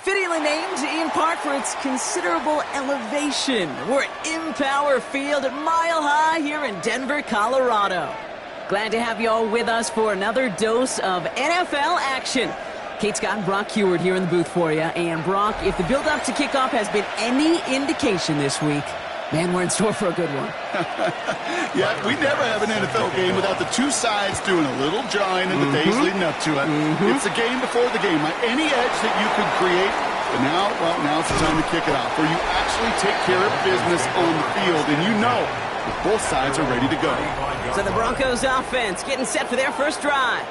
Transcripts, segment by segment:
fittingly named in part for its considerable elevation. We're at Empower Field at Mile High here in Denver, Colorado. Glad to have you all with us for another dose of NFL action. Kate Scott and Brock Heward here in the booth for you. And Brock, if the build-up to kickoff has been any indication this week, man, we're in store for a good one. Yeah, we never have an NFL game without the two sides doing a little jawing in the days leading up to it. It's the game before the game. Any edge that you could create, but now it's the time to kick it off, where you actually take care of business on the field, and you know that both sides are ready to go. So the Broncos offense getting set for their first drive.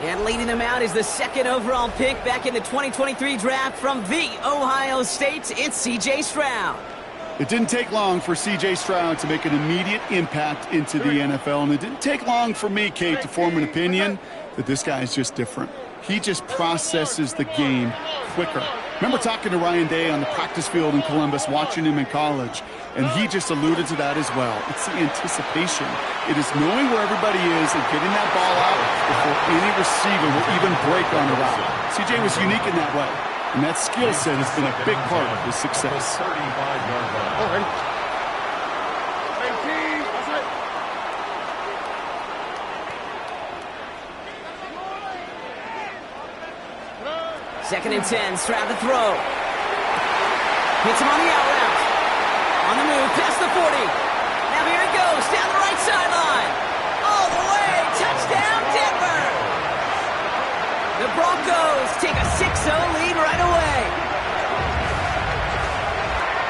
And leading them out is the second overall pick back in the 2023 draft from the Ohio State. It's C.J. Stroud. It didn't take long for C.J. Stroud to make an immediate impact into the NFL, and it didn't take long for me, Kate, to form an opinion that this guy is just different. He just processes the game quicker. Remember talking to Ryan Day on the practice field in Columbus, watching him in college, and he just alluded to that as well. It's the anticipation. It is knowing where everybody is and getting that ball out before any receiver will even break on the route. C.J. was unique in that way. And that skill set has been a big part of his success. Second and 10, Stroud to throw. Hits him on the out route. On the move, past the 40. Now here he goes, down the right sideline. All the way, touchdown Denver! The Broncos take a 6-0 lead right away.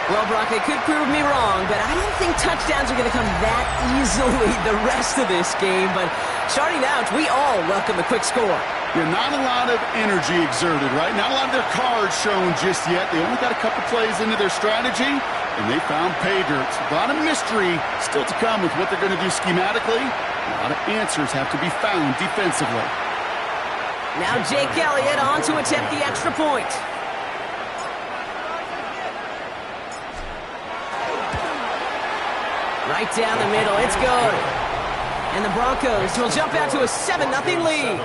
Well, Brock, they could prove me wrong, but I don't think touchdowns are going to come that easily the rest of this game. But starting out, we all welcome the quick score. Yeah, not a lot of energy exerted, right? Not a lot of their cards shown just yet. They only got a couple plays into their strategy, and they found pay dirt. A lot of mystery still to come with what they're going to do schematically. A lot of answers have to be found defensively. Now Jake Elliott on to attempt the extra point. Right down the middle, it's good. And the Broncos will jump out to a 7-0 lead.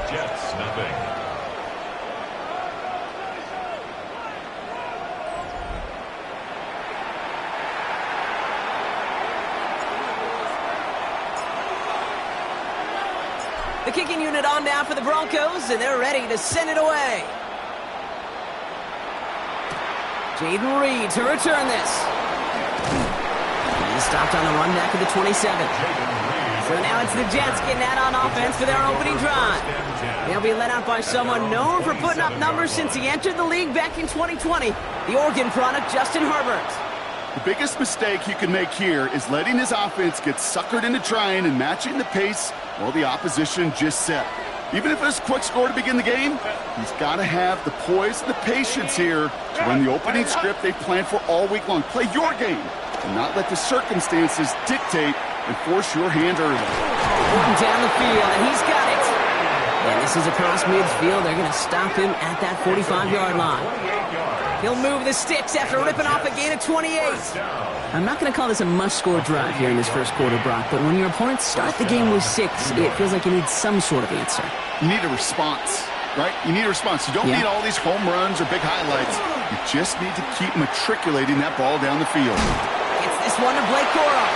Jets, nothing. The kicking unit on now for the Broncos, and they're ready to send it away. Jaden Reed to return this. He's stopped on the run back of the 27. So now it's the Jets getting out on offense for their opening drive. They'll be led out by someone known for putting up numbers since he entered the league back in 2020, the Oregon product, Justin Herbert. The biggest mistake he can make here is letting his offense get suckered into trying and matching the pace while the opposition just set. Even if it's a quick score to begin the game, he's got to have the poise and the patience here to run the opening script they've planned for all week long. Play your game and not let the circumstances dictate and force your hand early. Working down the field, and he's got it. And this is across midfield. They're going to stop him at that 45-yard line. He'll move the sticks after ripping off a gain of 28. I'm not going to call this a must-score drive here in this first quarter, Brock, but when your opponents start the game with 6, it feels like you need some sort of answer. You need a response, right? You need a response. You don't need all these home runs or big highlights. You just need to keep matriculating that ball down the field. It's this one to Blake Corum.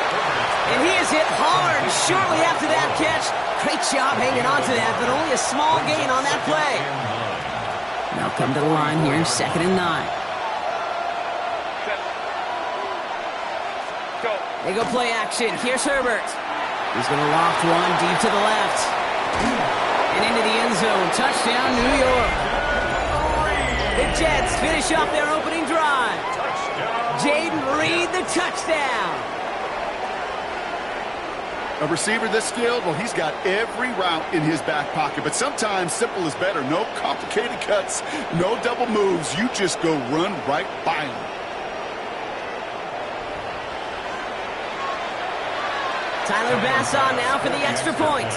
And he is hit hard shortly after that catch. Great job hanging on to that, but only a small gain on that play. Now come to the line here, 2nd and 9. They go play action. Here's Herbert. He's going to loft one deep to the left. And into the end zone. Touchdown, New York. The Jets finish off their opening drive. Jaden Reed, the touchdown. A receiver this skilled, well, he's got every route in his back pocket. But sometimes simple is better. No complicated cuts, no double moves. You just go run right by him. Tyler Bass on now for the extra point.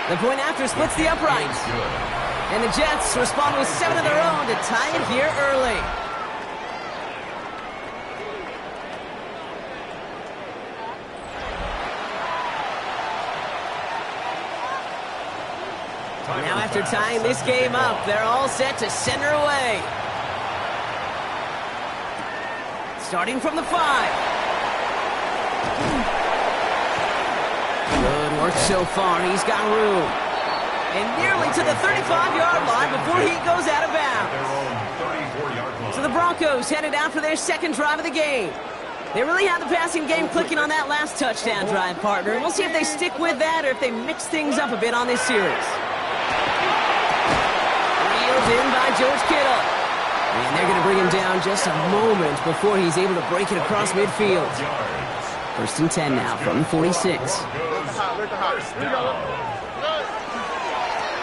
The point after splits the upright. And the Jets respond with 7 of their own to tie it here early. Now after tying this game up, they're all set to send her away. Starting from the 5. Good work so far. He's got room. And nearly to the 35-yard line before he goes out of bounds. So the Broncos headed out for their second drive of the game. They really had the passing game clicking on that last touchdown drive, partner. We'll see if they stick with that or if they mix things up a bit on this series. Reeled in by George Kittle. And they're going to bring him down just a moment before he's able to break it across midfield. First and 10 now from the 46.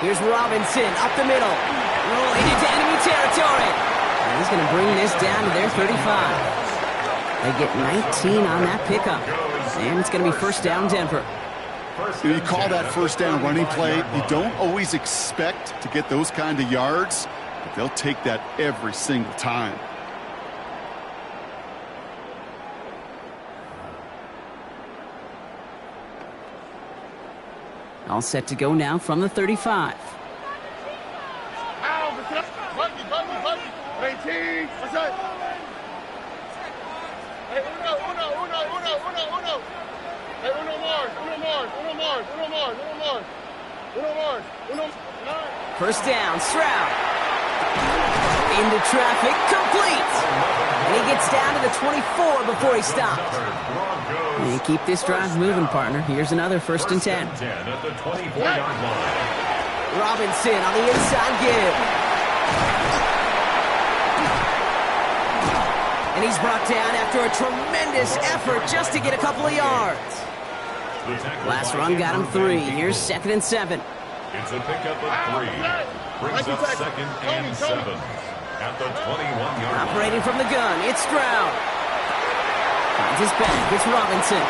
Here's Robinson up the middle. Rolling into enemy territory. And he's going to bring this down to their 35. They get 19 on that pickup. And it's going to be first down Denver. You call that first down running play. You don't always expect to get those kind of yards, but they'll take that every single time. All set to go now from the 35. First down, Stroud. Into traffic, complete. And he gets down to the 24 before he stops. And you keep this drive moving, partner. Here's another first and 10. At the 24-yard line. Robinson on the inside give. And he's brought down after a tremendous effort just to get a couple of yards. Last run got him 3. Here's second and 7. It's a pickup of 3. Brings up second and 7. At the 21-yard line. Operating from the gun, it's Stroud. Finds his back, it's Robinson.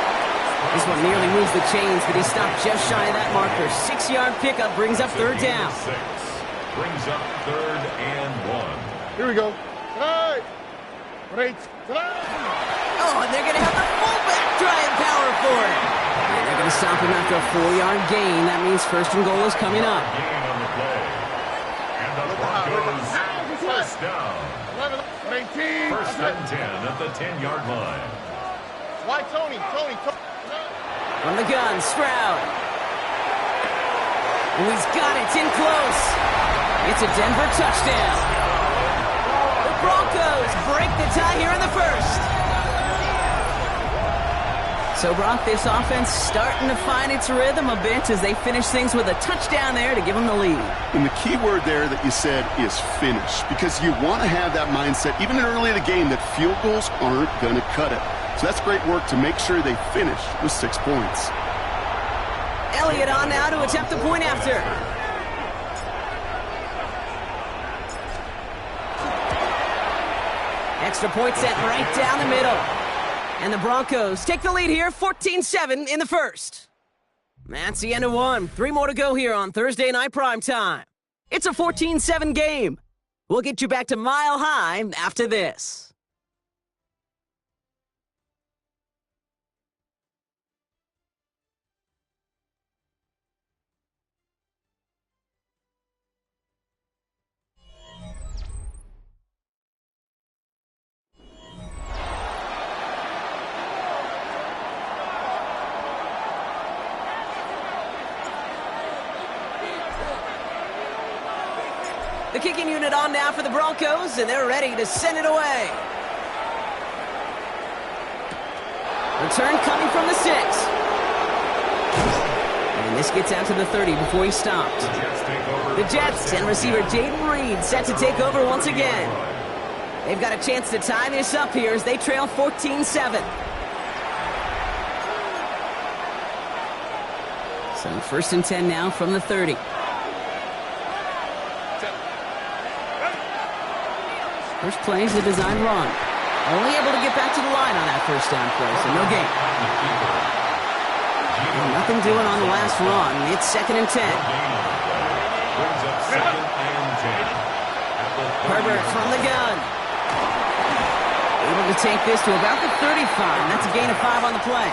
This one nearly moves the chains, but he stopped just shy of that marker. 6-yard pickup brings up third down. 6. Brings up third and 1. Here we go. Hey! Great. Oh, and they're going to have the fullback trying power for it. And they're going to stop him after a 4-yard gain. That means first and goal is coming up. Gain on the play. And the Broncos first down. 18. First and 10 at the 10-yard line. Why Tony? From the gun, Stroud. Oh, he's got it. It's in close. It's a Denver touchdown. The Broncos break the tie here in the first. So, Brock, this offense starting to find its rhythm a bit as they finish things with a touchdown there to give them the lead. And the key word there that you said is finish, because you want to have that mindset, even early in the game, that field goals aren't going to cut it. So that's great work to make sure they finish with 6 points. Elliott on now to attempt the point after. Extra point set right down the middle. And the Broncos take the lead here, 14-7 in the first. That's the end of one. 3 more to go here on Thursday Night Primetime. It's a 14-7 game. We'll get you back to Mile High after this. The kicking unit on now for the Broncos, and they're ready to send it away. Return coming from the 6. And this gets out to the 30 before he stopped. The Jets and receiver Jaden Reed set to take over once again. They've got a chance to tie this up here as they trail 14-7. So first and 10 now from the 30. First play is a design run. Only able to get back to the line on that first down play, so no gain. And nothing doing on the last run. It's second and 10. Herbert from the gun. Able to take this to about the 35. That's a gain of 5 on the play.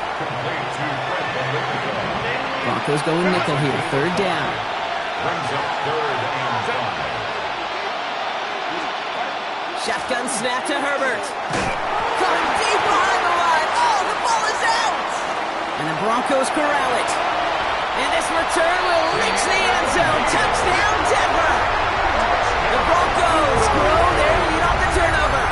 Broncos going nickel here, third down. Brings up 3rd and 5. Shotgun snap to Herbert. Coming deep behind the line. Oh, the ball is out! And the Broncos corral it. And this return will reach the end zone. Touchdown, Denver! The Broncos grow their lead off the turnover.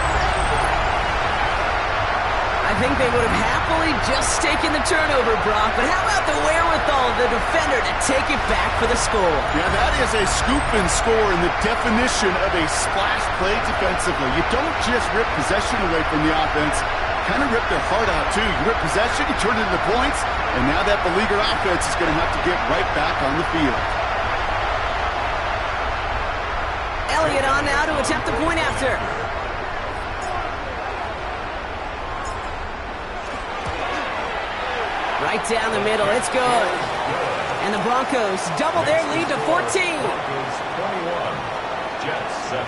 I think they would have happily just taken the turnover, Brock, but how about the wherewithal of the defender to take it back for the score? Yeah, that is a scoop and score in the definition of a splash play defensively. You don't just rip possession away from the offense, kind of rip their heart out too. You rip possession, you turn it into points, and now that beleaguered offense is going to have to get right back on the field. Elliott on now to attempt the point after. Right down the middle, it's good. And the Broncos double their lead to 14. Broncos 21, Jets 7.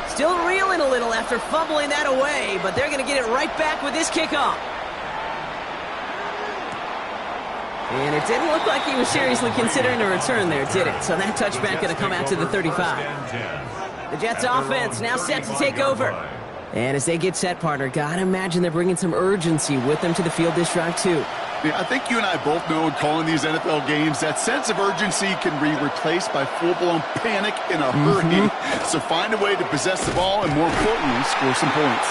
Still reeling a little after fumbling that away, but they're going to get it right back with this kickoff. And it didn't look like he was seriously considering a return there, did it? So that touchback going to come out to the 35. The Jets offense now set to take over. And as they get set, partner, gotta imagine they're bringing some urgency with them to the field this drive, too. Yeah, I think you and I both know in calling these NFL games that sense of urgency can be replaced by full-blown panic in a hurry. So find a way to possess the ball and, more importantly, score some points.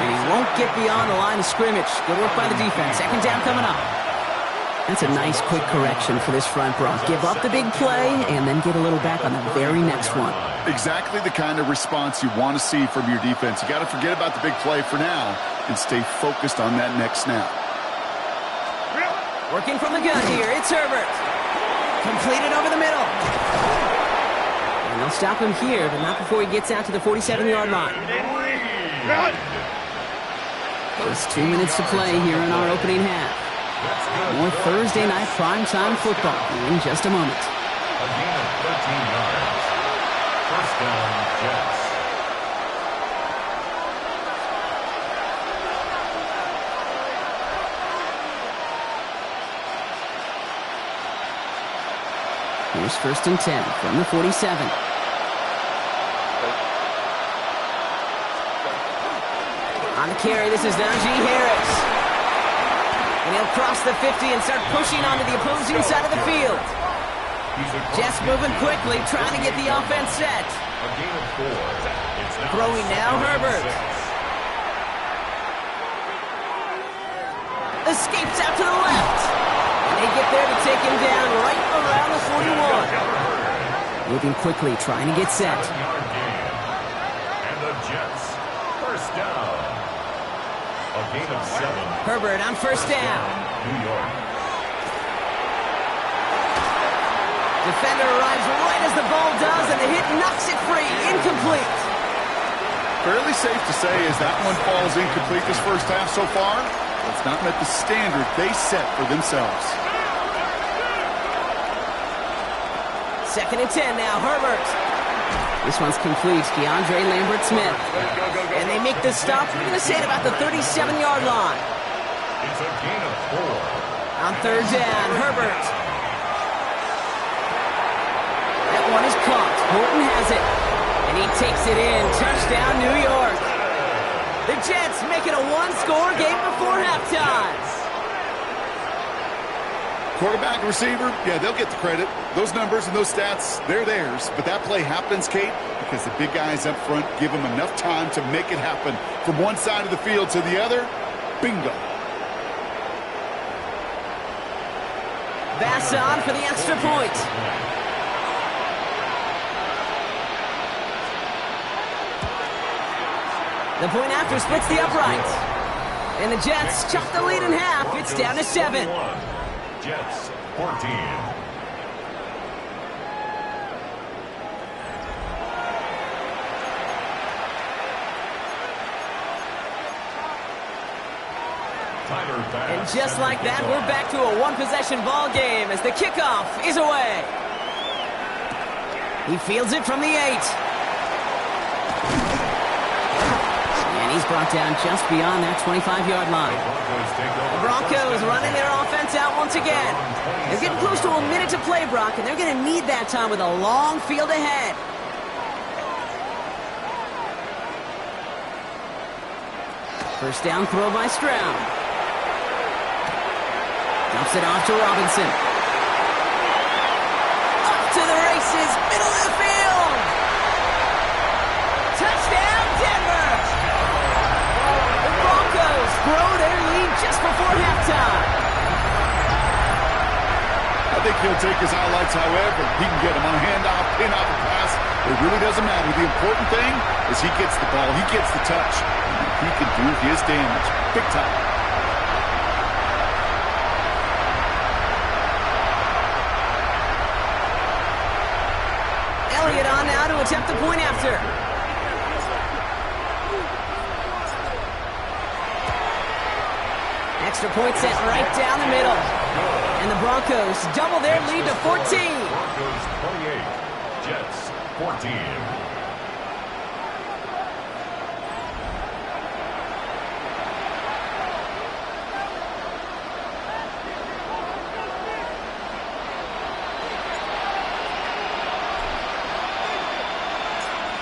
And he won't get beyond the line of scrimmage. Good work by the defense. Second down coming up. That's a nice quick correction for this front, Brock. Give up the big play and then get a little back on the very next one. Exactly the kind of response you want to see from your defense. You got to forget about the big play for now and stay focused on that next snap. Working from the gun here, it's Herbert. Completed over the middle. And they'll stop him here, but not before he gets out to the 47-yard line. Just 2 minutes to play here in our opening half. More Thursday night primetime football in just a moment. A gain of 13 yards. First down, Jets. Here's 1st and 10 from the 47. On the carry, this is Najee Harris. And he'll cross the 50 and start pushing onto the opposing side of the field. Jets moving quickly, trying to get the offense set. A gain of 4. It's now Throwing now, Herbert. Escapes out to the left. And they get there to take him down right around the 41. Moving quickly, trying to get set. And the Jets, first down. A gain of 7. Herbert on first down. New York. Defender arrives right as the ball does, and the hit knocks it free. Incomplete. Fairly safe to say as that one falls incomplete this first half so far, it's not met the standard they set for themselves. 2nd and 10 now, Herbert. This one's complete. DeAndre Lambert-Smith. And they make the stop. We're going to say it about the 37-yard line. It's a gain of 4. On 3rd down, Herbert. That one is caught. Horton has it. And he takes it in. Touchdown, New York. The Jets make it a one-score game before halftime. Quarterback and receiver, yeah, they'll get the credit. Those numbers and those stats, they're theirs. But that play happens, Kate, because the big guys up front give them enough time to make it happen. From one side of the field to the other, bingo. Bass on for the extra point. The point after splits the upright. And the Jets chop the lead in half. It's down to 7. Jets 14. And just like that, we're back to a one-possession ball game as the kickoff is away. He fields it from the 8. And he's brought down just beyond that 25-yard line. The Broncos running their offense out once again. They're getting close to a minute to play, Brock, and they're going to need that time with a long field ahead. First down throw by Stroud. Dumps it off to Robinson. Up to the races, middle of the field. Touchdown, Denver. The Broncos throw their lead just before halftime. I think he'll take his highlights however he can get them on a handoff, pin off a pass. It really doesn't matter. The important thing is he gets the ball, he gets the touch. He can do his damage big time. Elliott on now to attempt the point after. Extra point sent right down the middle. And the Broncos double their lead to 14. Broncos 28, Jets 14.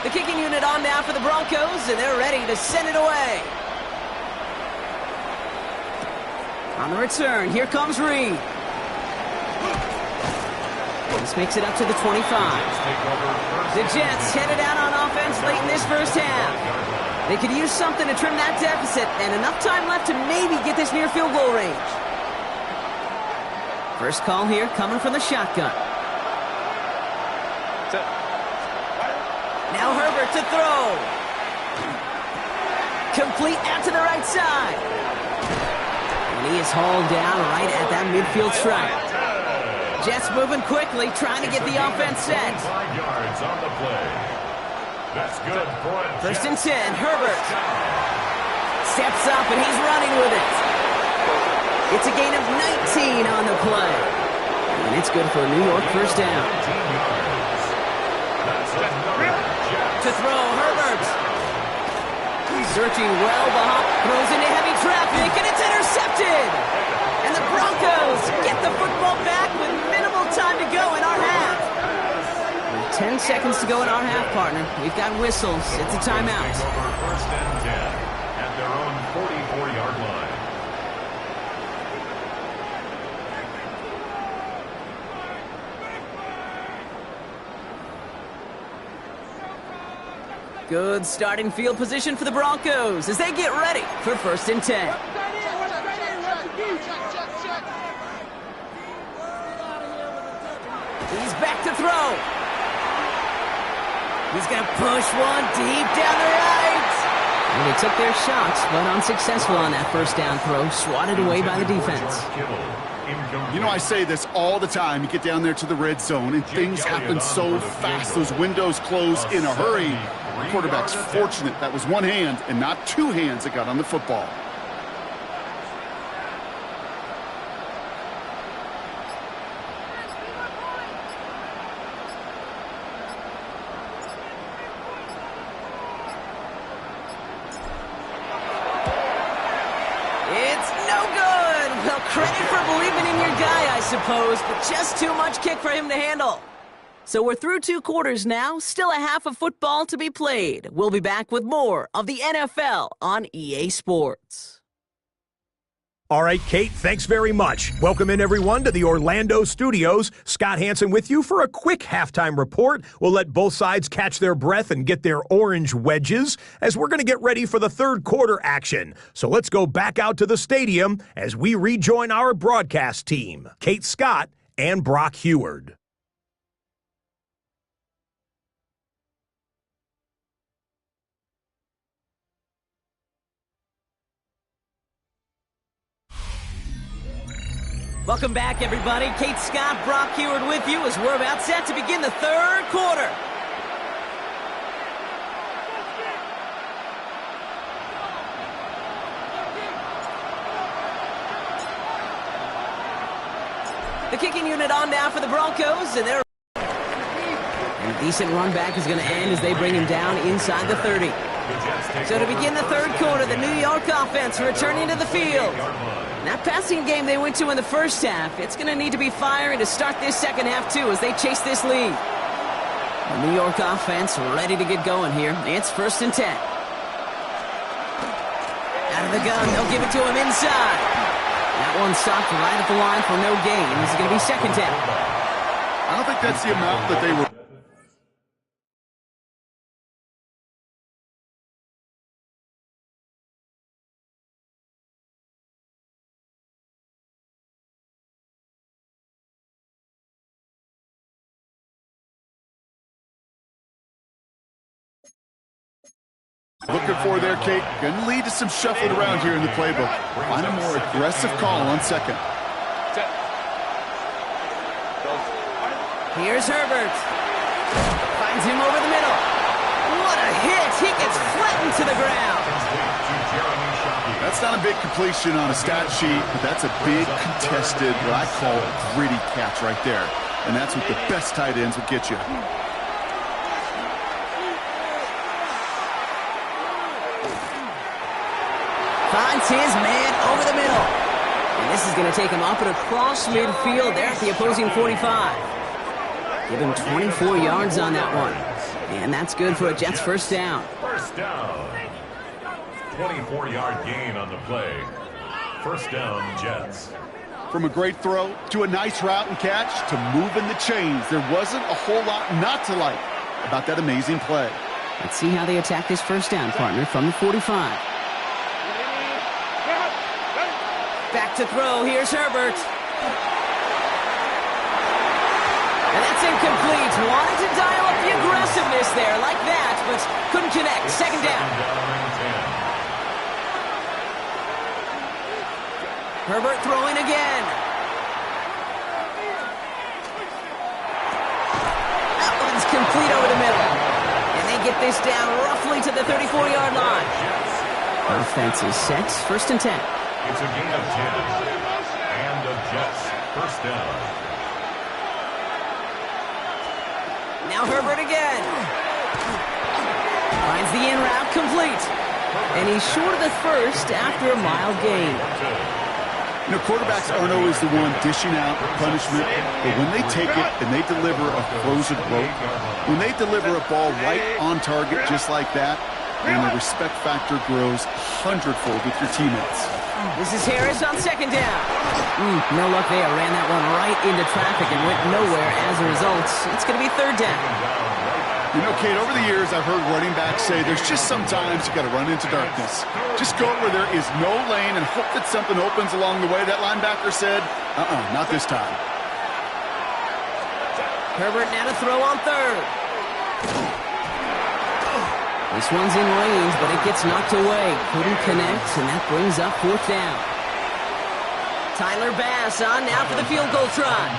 The kicking unit on now for the Broncos, and they're ready to send it away. On the return, here comes Reed. This makes it up to the 25. The Jets headed out on offense late in this first half. They could use something to trim that deficit, and enough time left to maybe get this near field goal range. First call here coming from the shotgun. Now Herbert to throw. Complete out to the right side. And he is hauled down right at that midfield stripe. Jets moving quickly, trying to get the offense set. 5 yards on the play. That's good for a First and 10, Herbert. Steps up and he's running with it. It's a gain of 19 on the play. And it's good for a New York first down. To throw, Herbert. He's searching well behind. Throws into heavy traffic, and it's intercepted. And the Broncos get the football back with minimal time to go in our half. With 10 seconds to go in our half, partner. We've got whistles. It's a timeout. First and 10 at their own 44-yard line. Good starting field position for the Broncos as they get ready for first and 10. He's back to throw. He's going to push one deep down the right. And they took their shots, but unsuccessful on that first down throw, swatted away by the defense. You know, I say this all the time. You get down there to the red zone, and things happen so fast. Those windows close in a hurry. The quarterback's fortunate that was one hand and not two hands that got on the football. It's no good. Well, credit for believing in your guy, I suppose, but just too much kick for him to handle. So we're through 2 quarters now, still a half of football to be played. We'll be back with more of the NFL on EA Sports. All right, Kate, thanks very much. Welcome in, everyone, to the Orlando studios. Scott Hansen with you for a quick halftime report. We'll let both sides catch their breath and get their orange wedges as we're going to get ready for the third quarter action. So let's go back out to the stadium as we rejoin our broadcast team, Kate Scott and Brock Heward. Welcome back, everybody. Kate Scott, Brock Heward with you as we're about set to begin the third quarter. The kicking unit on now for the Broncos, and Decent run back is going to end as they bring him down inside the 30. So to begin the third quarter, the New York offense returning to the field. That passing game they went to in the first half, it's going to need to be firing to start this second half too as they chase this lead. The New York offense ready to get going here. It's 1st and 10. Out of the gun, they'll give it to him inside. That one stopped right at the line for no gain. This is going to be 2nd down. I don't think that's the amount that they were. Looking for there, Kate. Going to lead to some shuffling around here in the playbook. Find a more aggressive call on 2nd. Here's Herbert. Finds him over the middle. What a hit! He gets flattened to the ground. That's not a big completion on a stat sheet, but that's a big contested, what I call gritty catch right there. And that's what the best tight ends will get you. Finds his man over the middle. And this is going to take him up and across midfield there at the opposing 45. Give him 24 yards on that one. And that's good for a Jets 1st down. 1st down. 24-yard gain on the play. 1st down, Jets. From a great throw to a nice route and catch to moving the chains, there wasn't a whole lot not to like about that amazing play. Let's see how they attack this 1st down, partner, from the 45. Back to throw. Here's Herbert. And that's incomplete. Wanted to dial up the aggressiveness there like that, but couldn't connect. 2nd down. Herbert throwing again. That one's complete over the middle. And they get this down roughly to the 34-yard line. Offense is set. 1st and 10. It's a gain of 10. And the Jets 1st down. Now Herbert again. Finds the in route complete. And he's short of the 1st after a mild gain. You know, quarterbacks aren't always the one dishing out punishment, but when they take it and they deliver a frozen rope, when they deliver a ball right on target just like that, then the respect factor grows 100-fold with your teammates. This is Harris on 2nd down. No luck there. Ran that one right into traffic and went nowhere as a result. It's going to be 3rd down. You know, Kate, over the years, I've heard running backs say there's just sometimes you got to run into darkness. Just go where there is no lane and hope that something opens along the way. That linebacker said, not this time. Herbert now to throw on 3rd. This one's in range, but it gets knocked away. Couldn't connect, and that brings up 4th down. Tyler Bass on now for the field goal try.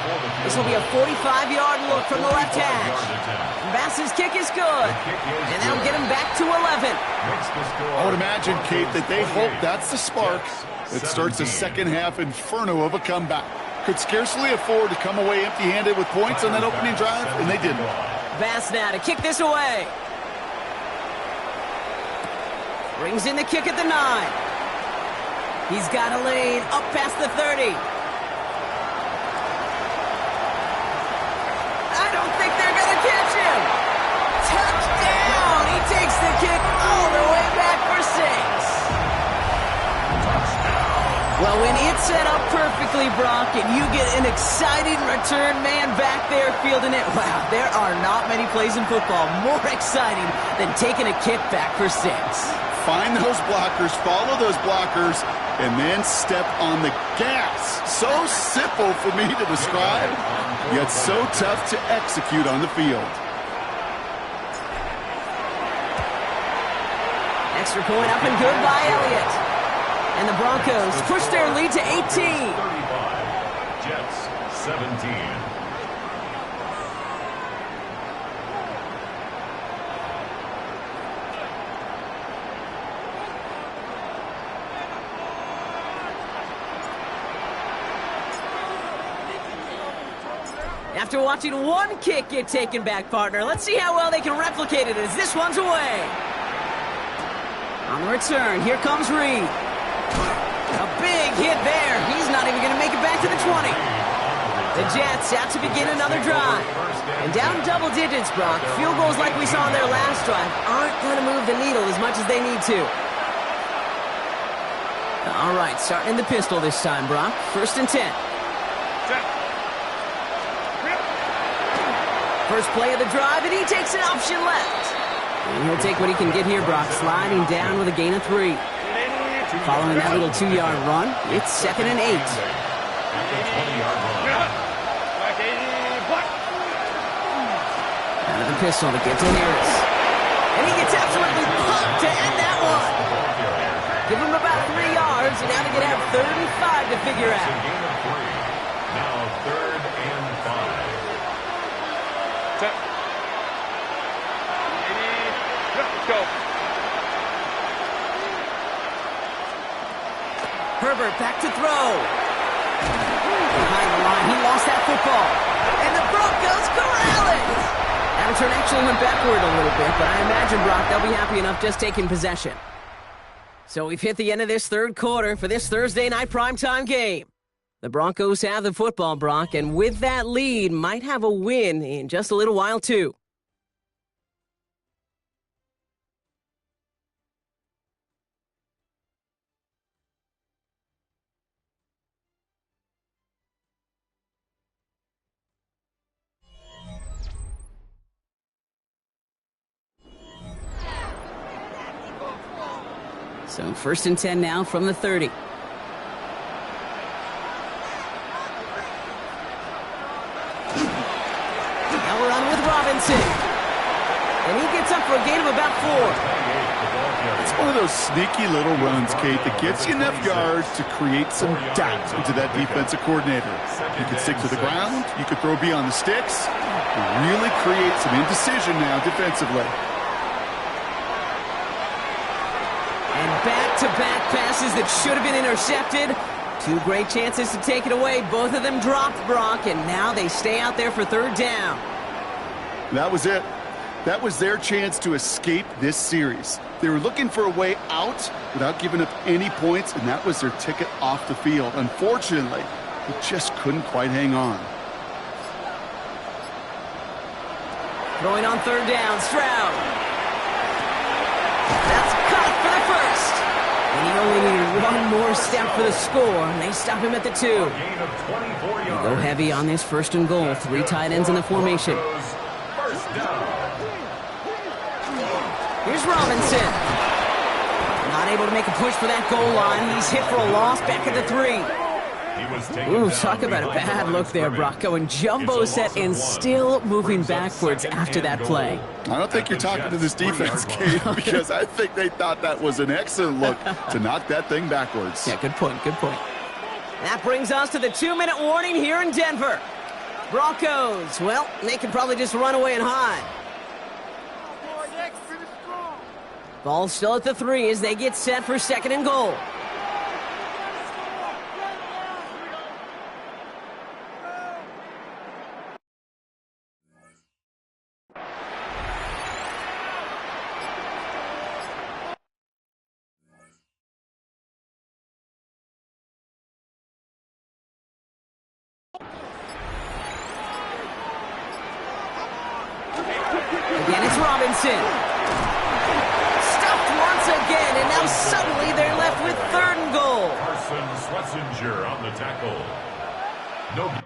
This will be a 45-yard look from the left hash. Bass's kick is good, and that'll get him back to 11. I would imagine, Kate, that they hope that's the spark that starts a second half inferno of a comeback. Could scarcely afford to come away empty-handed with points on that opening drive, and they didn't. Bass now to kick this away. Brings in the kick at the 9. He's got a lane up past the 30. I don't think they're going to catch him. Touchdown! He takes the kick all the way back for 6. Well, when it's set up perfectly, Brock, and you get an exciting return man back there fielding it, wow, there are not many plays in football more exciting than taking a kick back for 6. Find those blockers, follow those blockers, and then step on the gas. So simple for me to describe, yet so tough to execute on the field. Extra point up and good by Elliott. And the Broncos push their lead to 18. 35, Jets 17. After watching one kick get taken back, partner, let's see how well they can replicate it as this one's away. On the return, here comes Reed. A big hit there. He's not even going to make it back to the 20. The Jets out to begin another drive. And down double digits, Brock. Field goals like we saw in their last drive aren't going to move the needle as much as they need to. All right, starting in the pistol this time, Brock. 1st and 10. First play of the drive, and he takes an option left. And he'll take what he can get here, Brock, sliding down with a gain of 3. Following that little 2-yard run, it's 2nd and 8. Out of the pistol to get to Harris. And he gets absolutely pumped to end that one. Give him about 3 yards, and now they can have 3rd and 5 to figure out. Now 3rd and 5. Let's go. Herbert back to throw. Behind the line, he lost that football. And the Broncos corral it. That return actually went backward a little bit, but I imagine, Brock, they'll be happy enough just taking possession. So we've hit the end of this 3rd quarter for this Thursday night primetime game. The Broncos have the football, Brock, and with that lead, might have a win in just a little while, too. So 1st and 10 now from the 30. Now we're on with Robinson. And he gets up for a gain of about 4. It's one of those sneaky little runs, Kate, that gets you enough yards to create some doubt into that defensive coordinator. You can stick to the ground. You can throw beyond the sticks. You really create some indecision now defensively. And back-to-back passes that should have been intercepted. 2 great chances to take it away. Both of them dropped, Brock, and now they stay out there for 3rd down. That was it. That was their chance to escape this series. They were looking for a way out without giving up any points, and that was their ticket off the field. Unfortunately, they just couldn't quite hang on. Throwing on 3rd down, Stroud. That's caught for the 1st. And he only needed 1 more step for the score, and they stop him at the 2. They go heavy on this 1st and goal. 3 tight ends in the formation. Here's Robinson. Not able to make a push for that goal line. He's hit for a loss back at the 3. Ooh, talk about a bad look there, Brock. Going jumbo set and still moving backwards after that play. I don't think you're talking to this defense, Kate, because I think they thought that was an excellent look to knock that thing backwards. Yeah, good point, good point. That brings us to the 2-minute warning here in Denver. Broncos, well, they can probably just run away and hide. Ball still at the 3 as they get set for 2nd and goal. Again, it's Robinson. Stuffed once again, and now suddenly they're left with 3rd and goal. Carson Swetzinger on the tackle. No.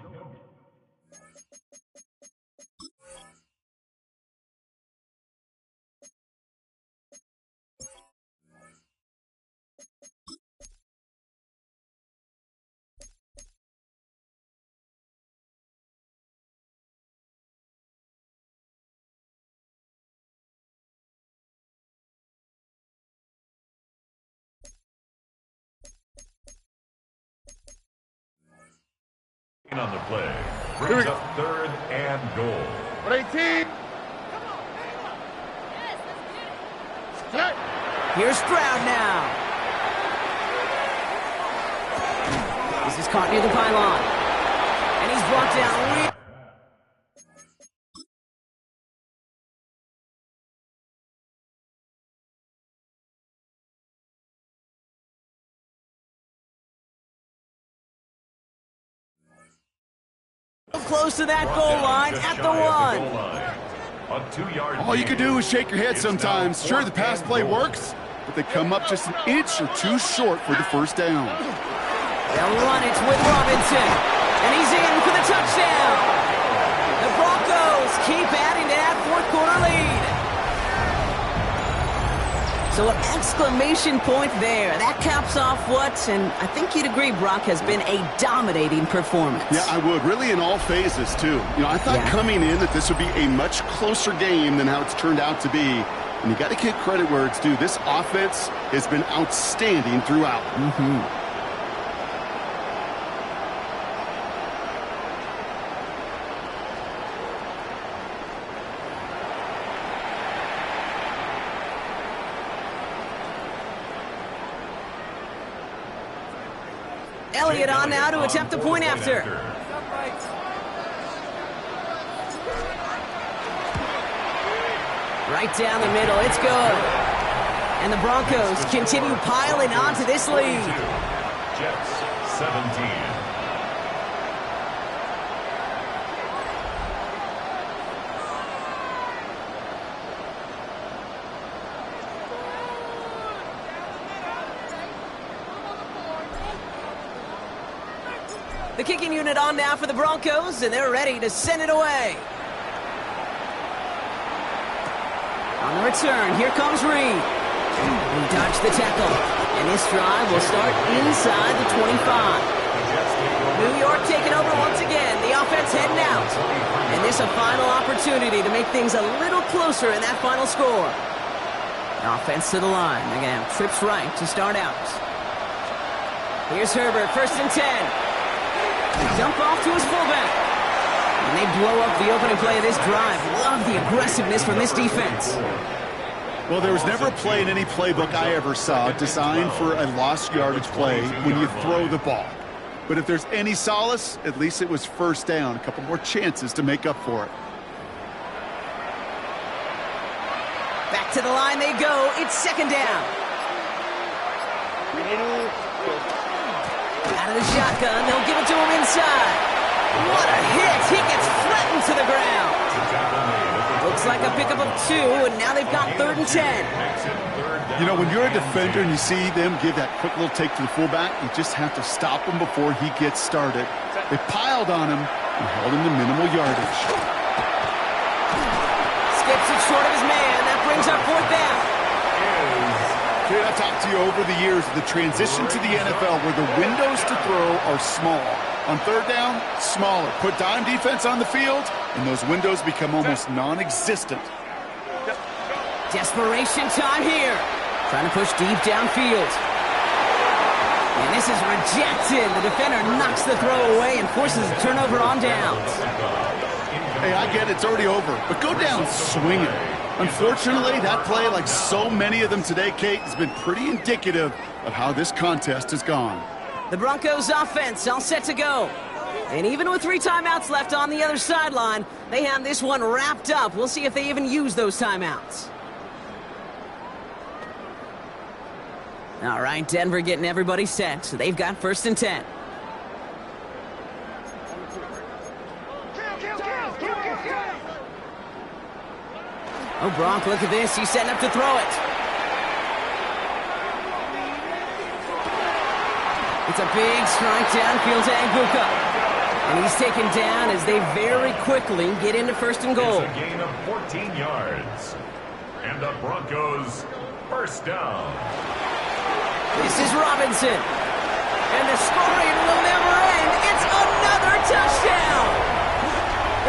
On the play. Brings up 3rd and goal. 18. Here's Stroud now. This is caught near the pylon. And he's brought down. close to that goal line at the 1. A 2-yard All you can do is shake your head sometimes. Sure, the pass play works, but they come up just an inch or two short for the first down. They'll run it with Robinson, and he's in for the touchdown. The Broncos keep adding to that fourth-quarter lead. So an exclamation point there. That caps off what, and I think you'd agree, Brock, has been a dominating performance. Yeah, I would. Really in all phases, too. You know, I thought coming in that this would be a much closer game than how it's turned out to be. And you got to give credit where it's due. This offense has been outstanding throughout. Elliott on now to attempt the point after. Right down the middle, it's good. And the Broncos continue piling onto this lead. Jets 17. The kicking unit on now for the Broncos, and they're ready to send it away. On the return, here comes Reed. He dodged the tackle, and this drive will start inside the 25. New York taking over once again. The offense heading out. And this a final opportunity to make things a little closer in that final score. Offense to the line. They're going to have trips right to start out. Here's Herbert, 1st and 10. Dump off to his fullback. And they blow up the opening play of this drive. Love the aggressiveness from this defense. Well, there was never a play in any playbook I ever saw designed for a lost yardage play when you throw the ball. But if there's any solace, at least it was first down. A couple more chances to make up for it. Back to the line they go. It's 2nd down. Out of the shotgun, they'll give it to him inside. What a hit! He gets flattened to the ground. Looks like a pickup of 2, and now they've got 3rd and 10. You know, when you're a defender and you see them give that quick little take to the fullback, you just have to stop him before he gets started. They piled on him and held him to minimal yardage. Skips it short of his man. That brings up 4th down. Kid, I've talked to you over the years, the transition to the NFL where the windows to throw are small. On 3rd down, smaller. Put dime defense on the field, and those windows become almost non-existent. Desperation time here. Trying to push deep downfield. And this is rejected. The defender knocks the throw away and forces a turnover on downs. Hey, I get it, it's already over, but go down swinging. Unfortunately, that play, like so many of them today, Kate, has been pretty indicative of how this contest has gone. The Broncos offense all set to go. And even with 3 timeouts left on the other sideline, they have this one wrapped up. We'll see if they even use those timeouts. All right, Denver getting everybody set. So they've got 1st and 10. Oh, Bronk, look at this. He's setting up to throw it. It's a big strike downfield to Aguka. And he's taken down as they very quickly get into 1st and goal. It's a gain of 14 yards. And the Broncos 1st down. This is Robinson. And the scoring will never end. It's another touchdown.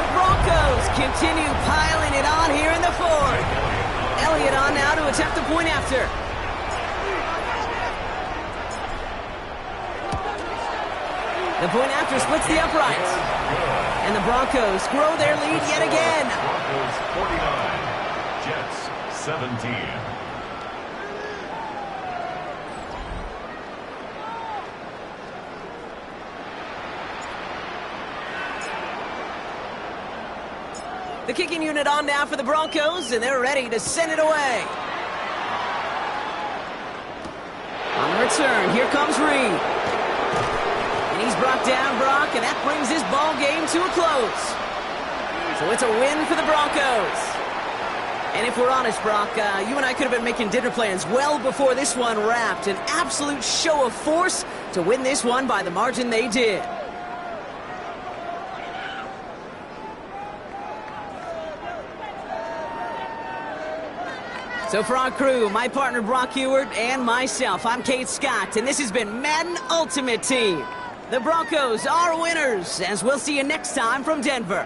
The Broncos continue piling it on here in the 4th. Elliott on now to attempt the point after. The point after splits the uprights. And the Broncos grow their lead yet again. Broncos 49, Jets 17. The kicking unit on now for the Broncos, and they're ready to send it away. On the return, here comes Reed. And he's brought down Brock, and that brings this ball game to a close. So it's a win for the Broncos. And if we're honest, Brock, you and I could have been making dinner plans well before this one wrapped. An absolute show of force to win this one by the margin they did. So for our crew, my partner Brock Ewart and myself, I'm Kate Scott, and this has been Madden Ultimate Team. The Broncos are winners, as we'll see you next time from Denver.